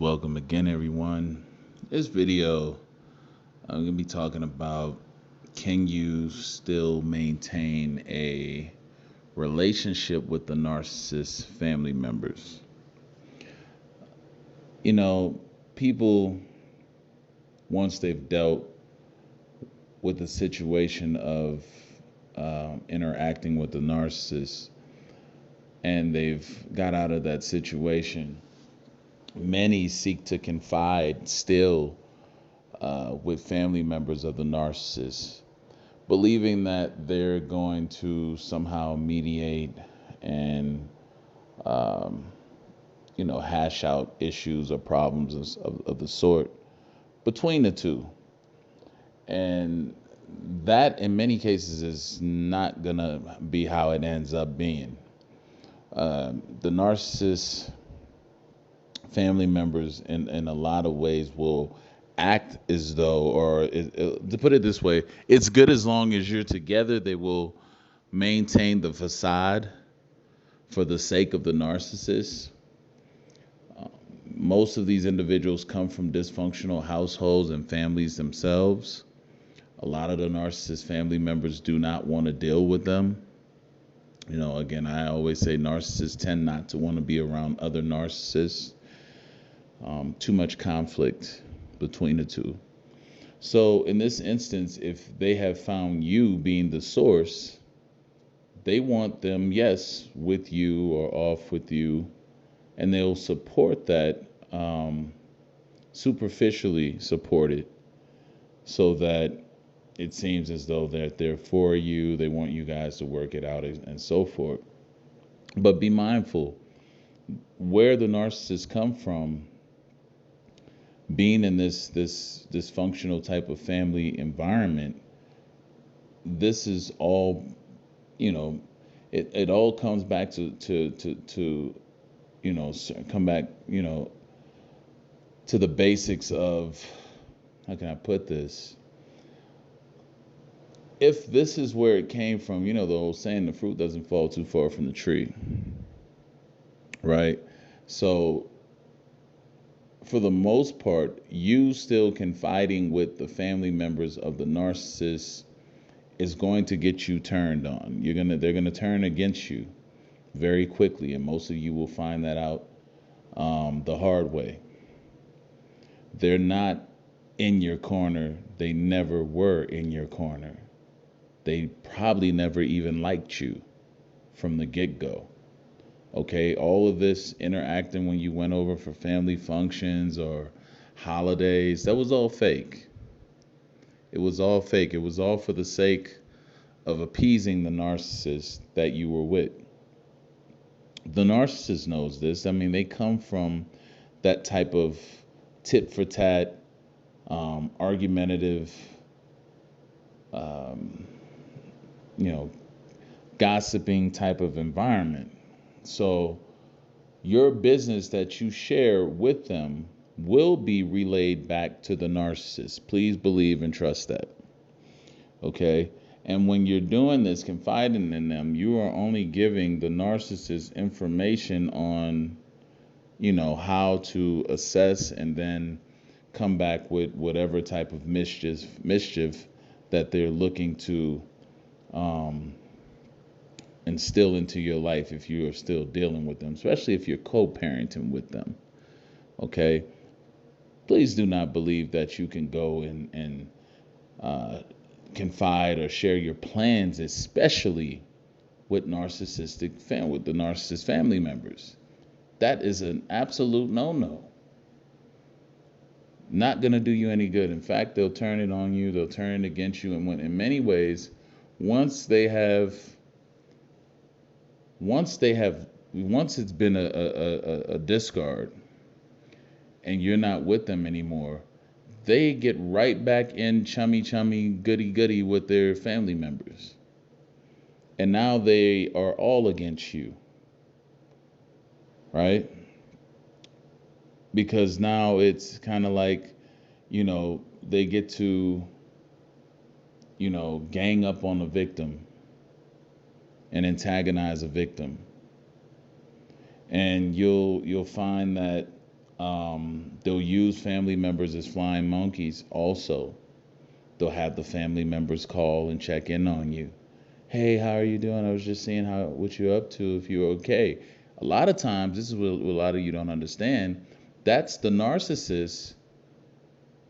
Welcome again, everyone. This video, I'm going to be talking about, can you still maintain a relationship with the narcissist family members? You know, people, once they've dealt with the situation of interacting with the narcissist and they've got out of that situation, many seek to confide still with family members of the narcissist, believing that they're going to somehow mediate and, um, hash out issues or problems of the sort between the two. And that, in many cases, is not going to be how it ends up being. The narcissist family members, in a lot of ways, will act as though, to put it this way, it's good as long as you're together. They will maintain the facade for the sake of the narcissist. Most of these individuals come from dysfunctional households and families themselves. A lot of the narcissist family members do not want to deal with them. Again, I always say narcissists tend not to want to be around other narcissists. Too much conflict between the two. So in this instance, if they have found you being the source, they want them, yes, with you or off with you, and they'll support that, superficially support it, so that it seems as though that they're for you, they want you guys to work it out, and so forth. But be mindful, where the narcissists come from, being in this dysfunctional type of family environment, this is all, it all comes back to come back, to the basics of, how can I put this? If this is where it came from, the old saying, the fruit doesn't fall too far from the tree, right? So for the most part, you still confiding with the family members of the narcissist is going to get you turned on. They're gonna turn against you very quickly, and most of you will find that out the hard way. They're not in your corner. They never were in your corner. They probably never even liked you from the get-go. Okay, all of this interacting when you went over for family functions or holidays, that was all fake. It was all fake. It was all for the sake of appeasing the narcissist that you were with. The narcissist knows this. I mean, they come from that type of tit for tat, argumentative, um, gossiping type of environment. So your business that you share with them will be relayed back to the narcissist. Please believe and trust that. Okay? And when you're doing this, confiding in them, you are only giving the narcissist information on, how to assess and then come back with whatever type of mischief that they're looking to instill into your life if you are still dealing with them, especially if you're co-parenting with them. Okay? Please do not believe that you can go and confide or share your plans, especially with the narcissist family members. That is an absolute no-no. Not going to do you any good. In fact, they'll turn it on you. They'll turn it against you. And in many ways, once it's been a discard and you're not with them anymore, they get right back in chummy, goody with their family members. And now they are all against you, right? Because now it's kind of like, they get to, gang up on the victim and antagonize a victim. And you'll find that They'll use family members as flying monkeys also. They'll have the family members call and check in on you. Hey, how are you doing? I was just seeing what you're up to, if you're okay. A lot of times, this is what a lot of you don't understand. That's the narcissist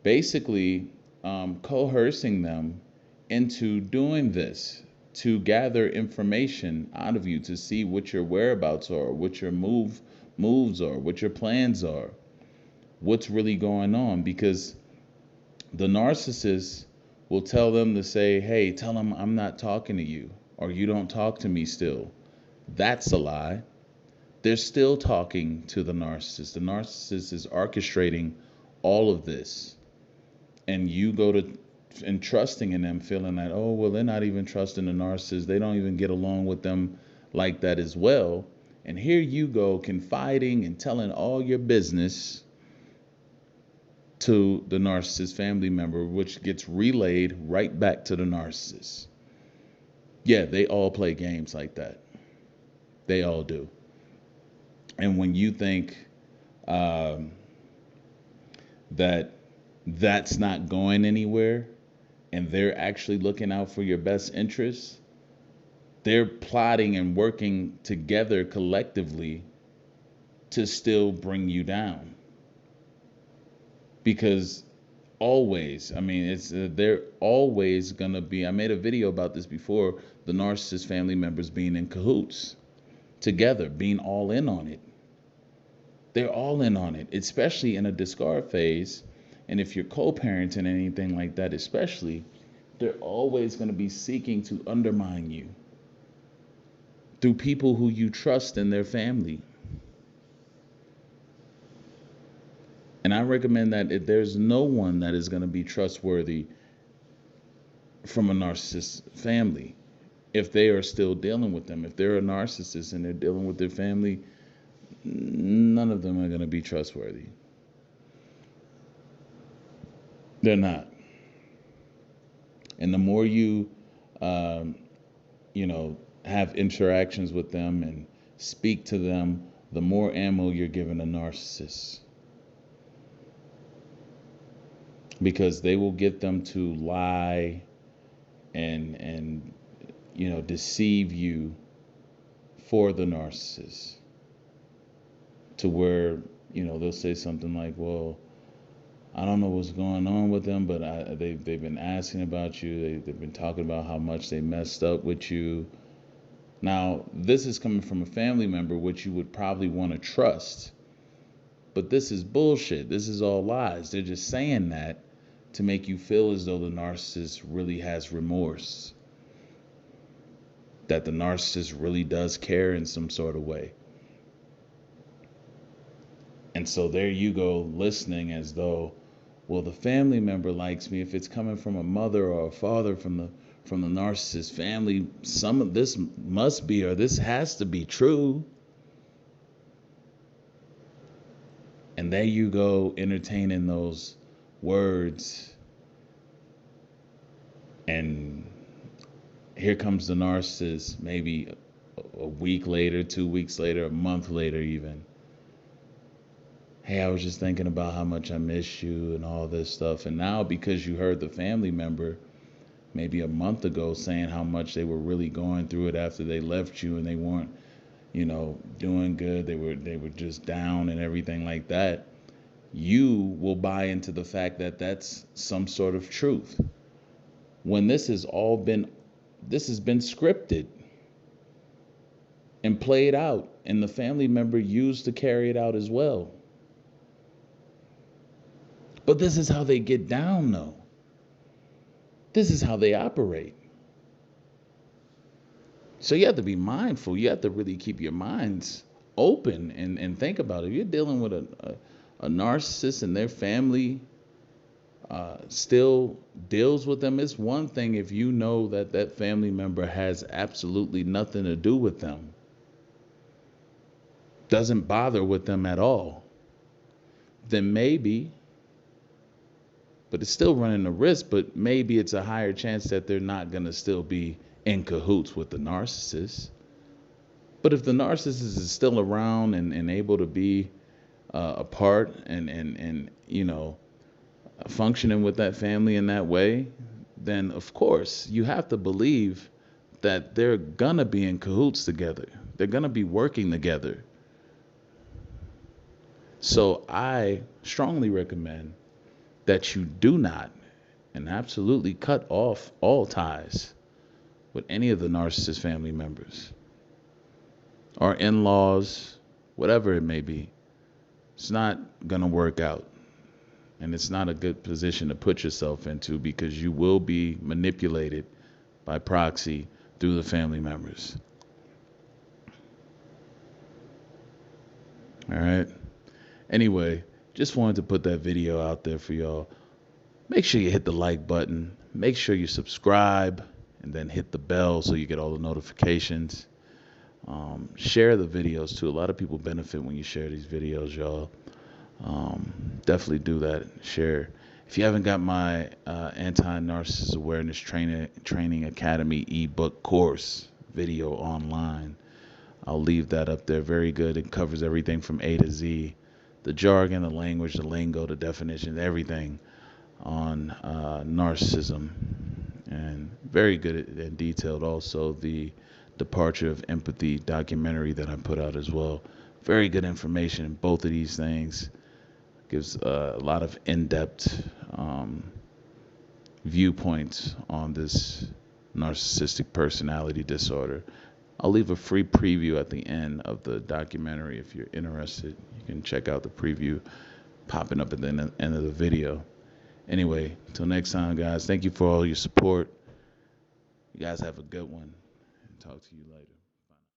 basically coercing them into doing this, to gather information out of you, to see what your whereabouts are, what your moves are, what your plans are, what's really going on. Because the narcissist will tell them to say, hey, tell them I'm not talking to you, or you don't talk to me still. That's a lie. They're still talking to the narcissist. The narcissist is orchestrating all of this. And you go to and trusting in them, feeling that, oh, well, they're not even trusting the narcissist. They don't even get along with them like that as well. And here you go confiding and telling all your business to the narcissist family member, which gets relayed right back to the narcissist. Yeah, they all play games like that. They all do. And when you think that that's not going anywhere and they're actually looking out for your best interests, they're plotting and working together collectively to still bring you down. Because always, I mean, they're always going to be, I made a video about this before, the narcissist family members being in cahoots together, being all in on it. They're all in on it, especially in a discard phase. And if you're co-parenting anything like that, especially, they're always going to be seeking to undermine you through people who you trust in their family. And I recommend that if there's no one that is going to be trustworthy from a narcissist family, if they are still dealing with them, if they're a narcissist and they're dealing with their family, none of them are going to be trustworthy. They're not. And the more you, have interactions with them and speak to them, the more ammo you're giving a narcissist. Because they will get them to lie and deceive you for the narcissist, to where they'll say something like, well, I don't know what's going on with them, but they've been asking about you. They've been talking about how much they messed up with you. Now, this is coming from a family member, which you would probably want to trust. But this is bullshit. This is all lies. They're just saying that to make you feel as though the narcissist really has remorse, that the narcissist really does care in some sort of way. And so there you go, listening as though, well, the family member likes me. If it's coming from a mother or a father from the narcissist family, some of this must be, or this has to be true. And there you go, entertaining those words. And here comes the narcissist, maybe a week later, 2 weeks later, a month later even. Hey, I was just thinking about how much I miss you and all this stuff. And now, because you heard the family member maybe a month ago saying how much they were really going through it after they left you and they weren't, doing good. They were just down and everything like that. You will buy into the fact that that's some sort of truth. When this has been scripted and played out, and the family member used to carry it out as well. But this is how they get down, though. This is how they operate. So you have to be mindful. You have to really keep your minds open and think about it. If you're dealing with a narcissist and their family still deals with them, it's one thing if you know that family member has absolutely nothing to do with them, doesn't bother with them at all, then maybe, but it's still running a risk, but maybe it's a higher chance that they're not going to still be in cahoots with the narcissist. But if the narcissist is still around and able to be apart and functioning with that family in that way, then of course you have to believe that they're gonna be in cahoots together. They're gonna be working together. So I strongly recommend that you do not and absolutely cut off all ties with any of the narcissist family members or in laws, whatever it may be. It's not going to work out. And it's not a good position to put yourself into because you will be manipulated by proxy through the family members. All right. Anyway, just wanted to put that video out there for y'all. Make sure you hit the like button. Make sure you subscribe and then hit the bell so you get all the notifications. Share the videos too. A lot of people benefit when you share these videos, y'all. Definitely do that. Share. If you haven't got my anti-narcissist awareness training academy ebook course video online, I'll leave that up there. Very good. It covers everything from A to Z, the jargon, the language, the lingo, the definitions, everything on narcissism, and very good and detailed. Also, the Departure of Empathy documentary that I put out as well. Very good information in both of these things. Gives a lot of in-depth viewpoints on this narcissistic personality disorder. I'll leave a free preview at the end of the documentary if you're interested. You can check out the preview popping up at the end of the video. Anyway, until next time, guys, thank you for all your support. You guys have a good one, and talk to you later.